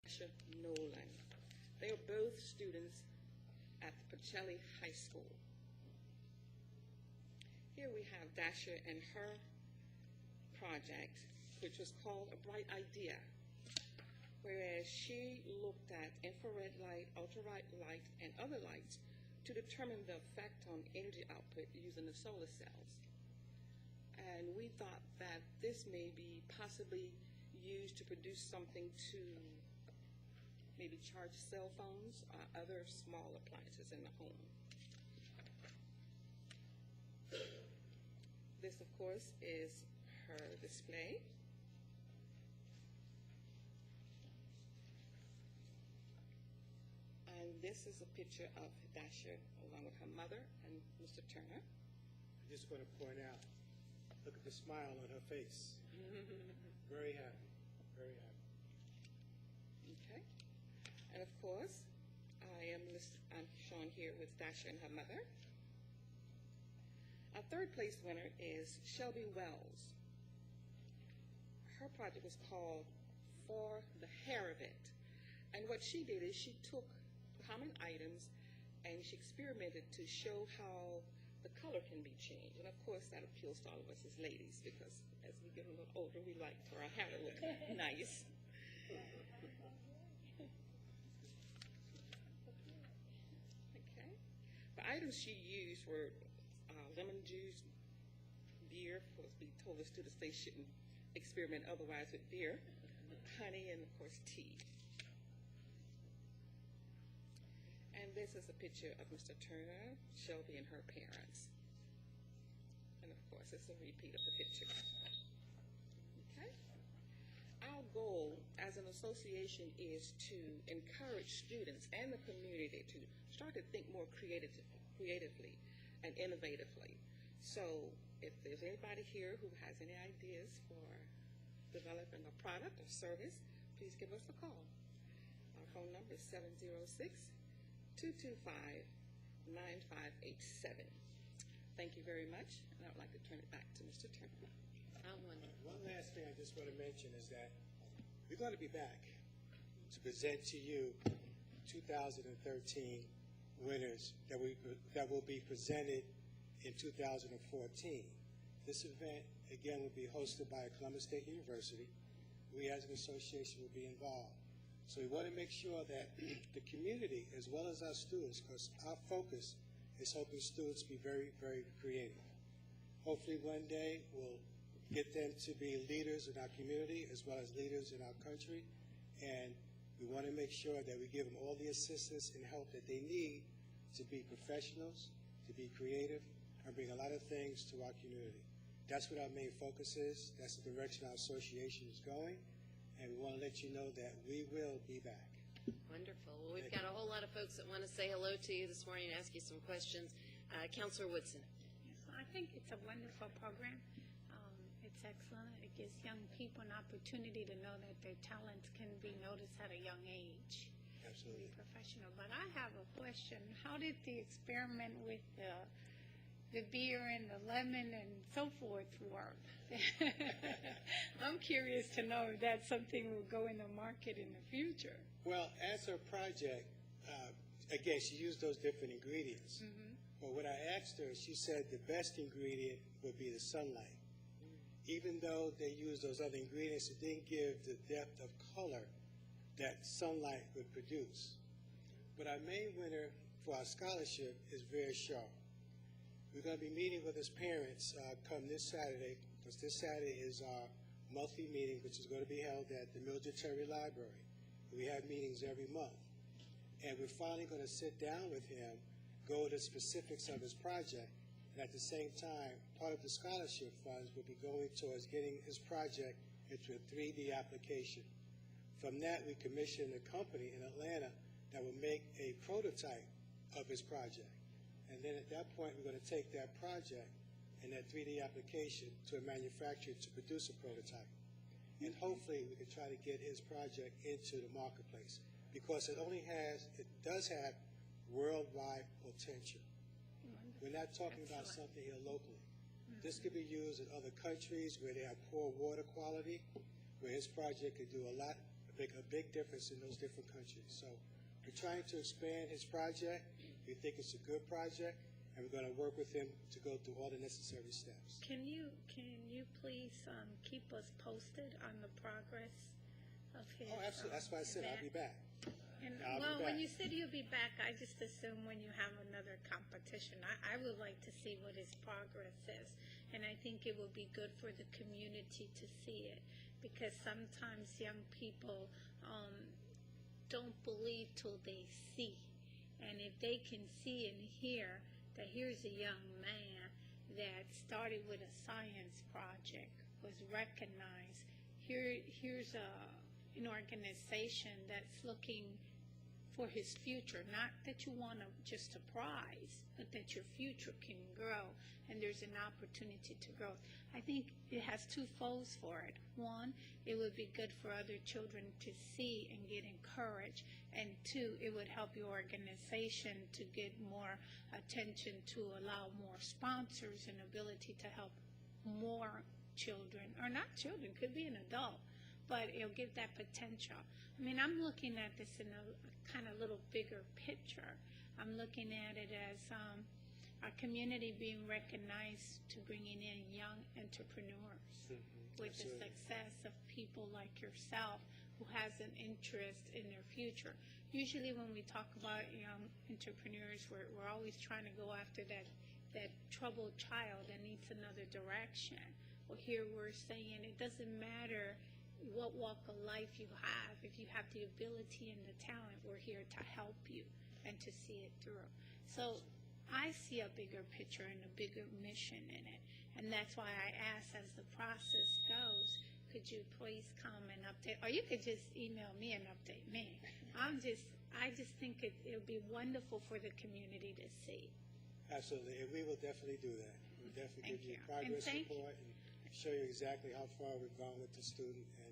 Dasha Nolan. They are both students at Pacelli High School. Here we have Dasha and her project, which was called A Bright Idea, whereas she looked at infrared light, ultraviolet light, and other lights to determine the effect on energy output using the solar cells. And we thought that this may be possibly used to produce something to maybe charge cell phones or other small appliances in the home. This, of course, is her display. And this is a picture of Dasha along with her mother and Mr. Turner. I just want to point out, look at the smile on her face. Very happy, very happy. Okay. And of course, I'm shown here with Dasha and her mother. Our third place winner is Shelby Wells. Her project was called For the Hair of It. And what she did is she took common items and she experimented to show how the color can be changed. And of course, that appeals to all of us as ladies, because as we get a little older, we like for our hair to look nice. Okay. The items she used were lemon juice, beer. Of course, we told the students they shouldn't experiment otherwise with beer, honey, and of course, tea. And this is a picture of Mr. Turner, Shelby, and her parents. And of course, it's a repeat of the picture. Okay. Our goal as an association is to encourage students and the community to start to think more creatively and innovatively. So if there's anybody here who has any ideas for developing a product or service, please give us a call. Our phone number is 706-225-9587. Thank you very much, and I would like to turn it back to Mr. Turner. One last thing I just want to mention is that we're going to be back to present to you 2013 winners that will be presented in 2014. This event, again, will be hosted by Columbus State University. We as an association will be involved. So we want to make sure that the community, as well as our students, because our focus is helping students be very, very creative. Hopefully one day we'll get them to be leaders in our community as well as leaders in our country, and we want to make sure that we give them all the assistance and help that they need to be professionals, to be creative, and bring a lot of things to our community. That's what our main focus is. That's the direction our association is going, and we want to let you know that we will be back. Wonderful. Well, we've got a whole lot of folks that want to say hello to you this morning and ask you some questions. Councilor Woodson. Yes, I think it's a wonderful program. It's excellent. It gives young people an opportunity to know that their talents can be noticed at a young age. Absolutely. Be professional. But I have a question. How did the experiment with the beer and the lemon and so forth work? I'm curious to know if that's something will go in the market in the future. Well, as her project, again, she used those different ingredients. Mm-hmm. But what I asked her, she said the best ingredient would be the sunlight. Even though they used those other ingredients, it didn't give the depth of color that sunlight would produce. But our main winner for our scholarship is very sharp. We're going to be meeting with his parents come this Saturday, because this Saturday is our monthly meeting, which is going to be held at the Mildred Terry Library. We have meetings every month. And we're finally going to sit down with him, go to the specifics of his project, and at the same time, part of the scholarship funds will be going towards getting his project into a 3D application. From that, we commissioned a company in Atlanta that will make a prototype of his project. And then at that point, we're going to take that project and that 3D application to a manufacturer to produce a prototype. And hopefully, we can try to get his project into the marketplace, because it does have worldwide potential. We're not talking about something here locally. This could be used in other countries where they have poor water quality, where his project could do a lot make a big difference in those different countries. So we're trying to expand his project. We think it's a good project, and we're going to work with him to go through all the necessary steps. Can you please keep us posted on the progress of his? Oh, absolutely. That's why I said I'll be back. And, I'll be well, when back. you said you'll be back, I just assume when you have another competition. I would like to see what his progress is, and I think it would be good for the community to see it, because sometimes young people don't believe till they see, and if they can see and hear that here's a young man that started with a science project, was recognized, here's an organization that's looking for his future, not that you want just a prize, but that your future can grow and there's an opportunity to grow. I think it has two folds for it. One, it would be good for other children to see and get encouraged, and two, it would help your organization to get more attention to allow more sponsors and ability to help more children, or not children, could be an adult, but it'll give that potential. I mean, I'm looking at this in a kind of little bigger picture. I'm looking at it as our community being recognized to bringing in young entrepreneurs with the Absolutely. success of people like yourself who has an interest in their future. Usually when we talk about young entrepreneurs, we're always trying to go after that troubled child that needs another direction. Well, here we're saying it doesn't matter what walk of life you have. If you have the ability and the talent, we're here to help you and to see it through. So I see a bigger picture and a bigger mission in it. And that's why I asked, as the process goes, could you please come and update, or you could just email me and update me. I just think it'll be wonderful for the community to see. Absolutely, and we will definitely do that. We'll definitely Thank give you you. progress And thank report and show you exactly how far we've gone with the student. And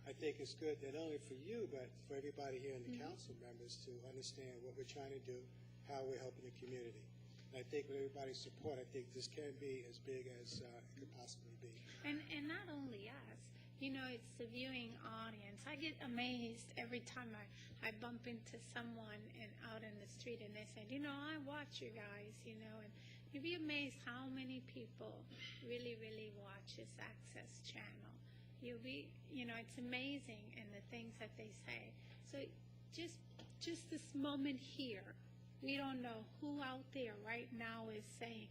I think it's good not only for you, but for everybody here in the council members to understand what we're trying to do, how we're helping the community. And I think with everybody's support, I think this can be as big as it could possibly be. And not only us, it's the viewing audience. I get amazed every time I bump into someone out in the street and they say, I watch you guys, and you'd be amazed how many people really, really watch this Access channel. You'll be, it's amazing in the things that they say. So just this moment here, we don't know who out there right now is saying,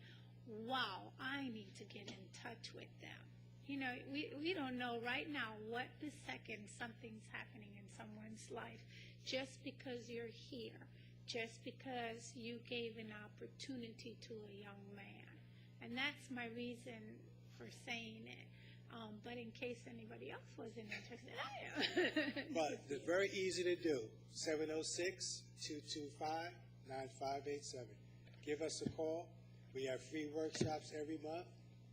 wow, I need to get in touch with them. We don't know right now what the second something's happening in someone's life just because you're here, just because you gave an opportunity to a young man. And that's my reason for saying it. But in case anybody else wasn't interested, I am. But it's very easy to do. 706-225-9587. Give us a call. We have free workshops every month.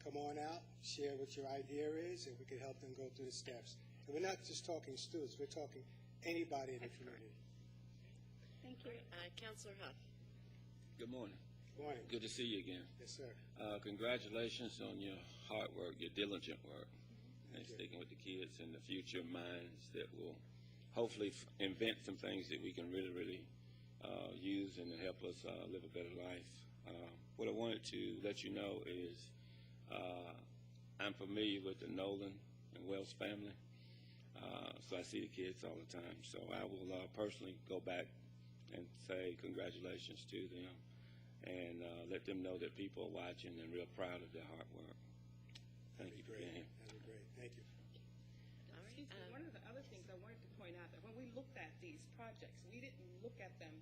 Come on out, share what your idea is, and we can help them go through the steps. And we're not just talking students, we're talking anybody in the community. Thank you. Councilor Huff. Good morning. Good morning. Good to see you again. Yes, sir. Congratulations on your hard work, your diligent work, and Thank you. sticking with the kids and the future minds that will hopefully invent some things that we can really, really use and help us live a better life. What I wanted to let you know is I'm familiar with the Nolan and Wells family, so I see the kids all the time. So I will personally go back and say congratulations to them and let them know that people are watching and real proud of their hard work. Thank you for being here. That'd be great. Thank you. All right. Excuse me, one of the other things I wanted to point out, that when we looked at these projects, we didn't look at them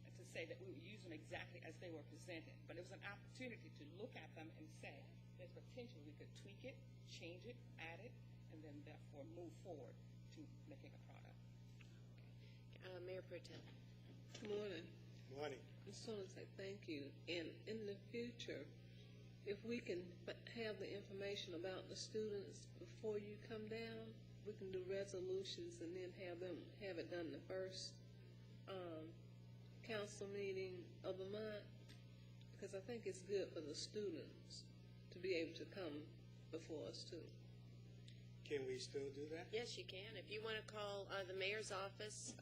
to say that we would use them exactly as they were presented, but it was an opportunity to look at them and say, there's potential we could tweak it, change it, add it, and then therefore move forward to making a product. Mayor Pro Tem. Good morning. Good morning. I just want to say thank you. And in the future, if we can have the information about the students before you come down, we can do resolutions and then have it done the first council meeting of the month, because I think it's good for the students to be able to come before us too. Can we still do that? Yes, you can. If you want to call the mayor's office,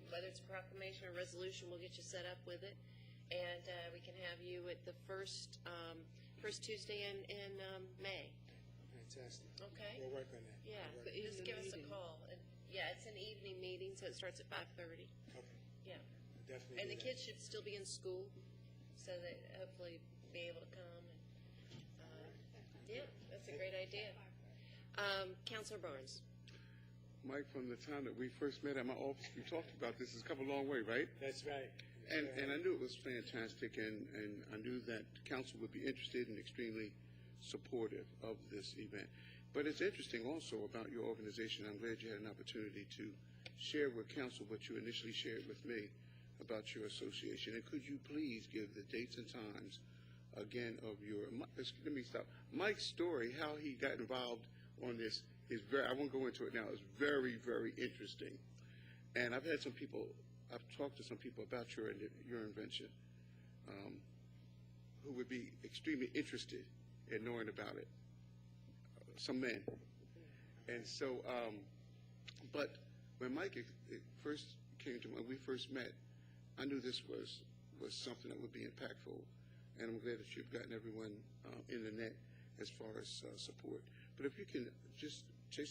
whether it's a proclamation or resolution, we'll get you set up with it. And we can have you at the first Tuesday in May. Fantastic. Okay? We'll work on that. Yeah, We'll work. just give us a call. And, yeah, it's an evening meeting, so it starts at 5:30. Okay, Yeah. definitely. And do the that. kids should still be in school, so that hopefully be able to come. Yeah, that's a great idea. Councilor Barnes. Mike, from the time that we first met at my office, we talked about this. It's come a long way, right? That's right. And I knew it was fantastic, and I knew that the council would be interested and extremely supportive of this event. But it's interesting also about your organization. I'm glad you had an opportunity to share with council what you initially shared with me about your association. And could you please give the dates and times again of your, let me stop. Mike's story, how he got involved on this is very, I won't go into it now, it's very, very interesting. And I've talked to some people about your invention who would be extremely interested in knowing about it. Some men. And so, but when Mike first came to, when we first met, I knew this was something that would be impactful. And I'm glad that you've gotten everyone in the net as far as support. But if you can just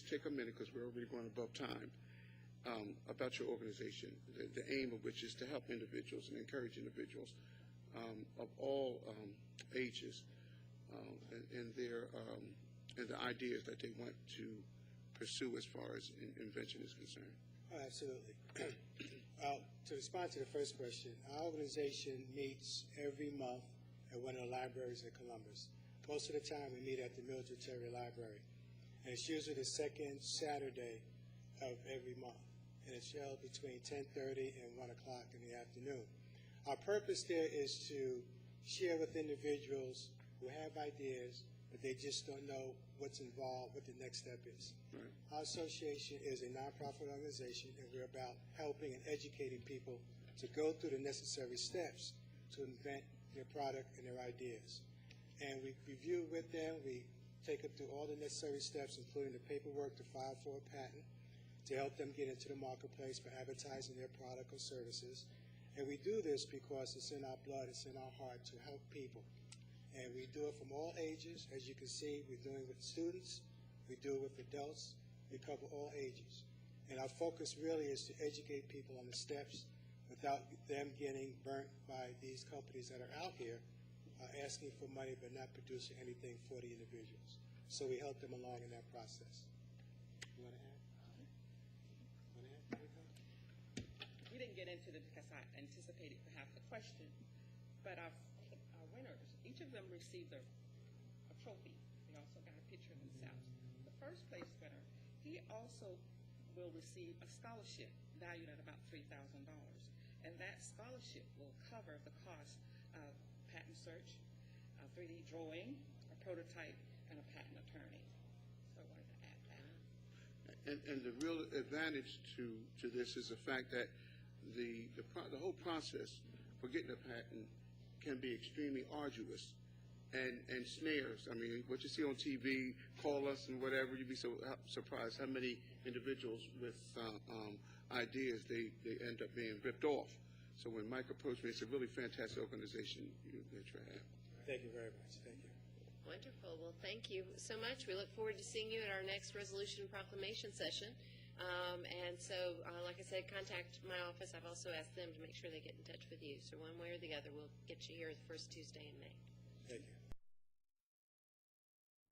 take a minute, because we're already going above time, about your organization, the aim of which is to help individuals and encourage individuals of all ages and the ideas that they want to pursue as far as invention is concerned. Oh, absolutely. To respond to the first question, our organization meets every month at one of the libraries in Columbus. Most of the time we meet at the Military Library. And it's usually the second Saturday of every month. And it's held between 10:30 and 1 o'clock in the afternoon. Our purpose there is to share with individuals who have ideas, but they just don't know what's involved, what the next step is. Right. Our association is a nonprofit organization, and we're about helping and educating people to go through the necessary steps to invent their product and their ideas. And we review with them, we take them through all the necessary steps, including the paperwork to file for a patent, to help them get into the marketplace for advertising their product or services. And we do this because it's in our blood, it's in our heart to help people. And we do it from all ages. As you can see, we're doing it with students, we do it with adults, we cover all ages. And our focus really is to educate people on the steps without them getting burnt by these companies that are out here asking for money but not producing anything for the individuals. So we help them along in that process. You want to add? We didn't get into it because I anticipated perhaps a question, but our winners, each of them received a trophy. They also got a picture of themselves. The first place winner, he also will receive a scholarship valued at about $3,000. And that scholarship will cover the cost of patent search, 3D drawing, a prototype, and a patent attorney. So I wanted to add that. And the real advantage to this is the fact that the whole process for getting a patent can be extremely arduous and snares. I mean, what you see on TV, call us and whatever, you'd be so surprised how many individuals with ideas, they end up being ripped off. So when Mike approached me, it's a really fantastic organization that you have. Thank you very much. Thank you. Wonderful. Well, thank you so much. We look forward to seeing you at our next resolution proclamation session. And so, like I said, contact my office. I've also asked them to make sure they get in touch with you. So one way or the other, we'll get you here the first Tuesday in May.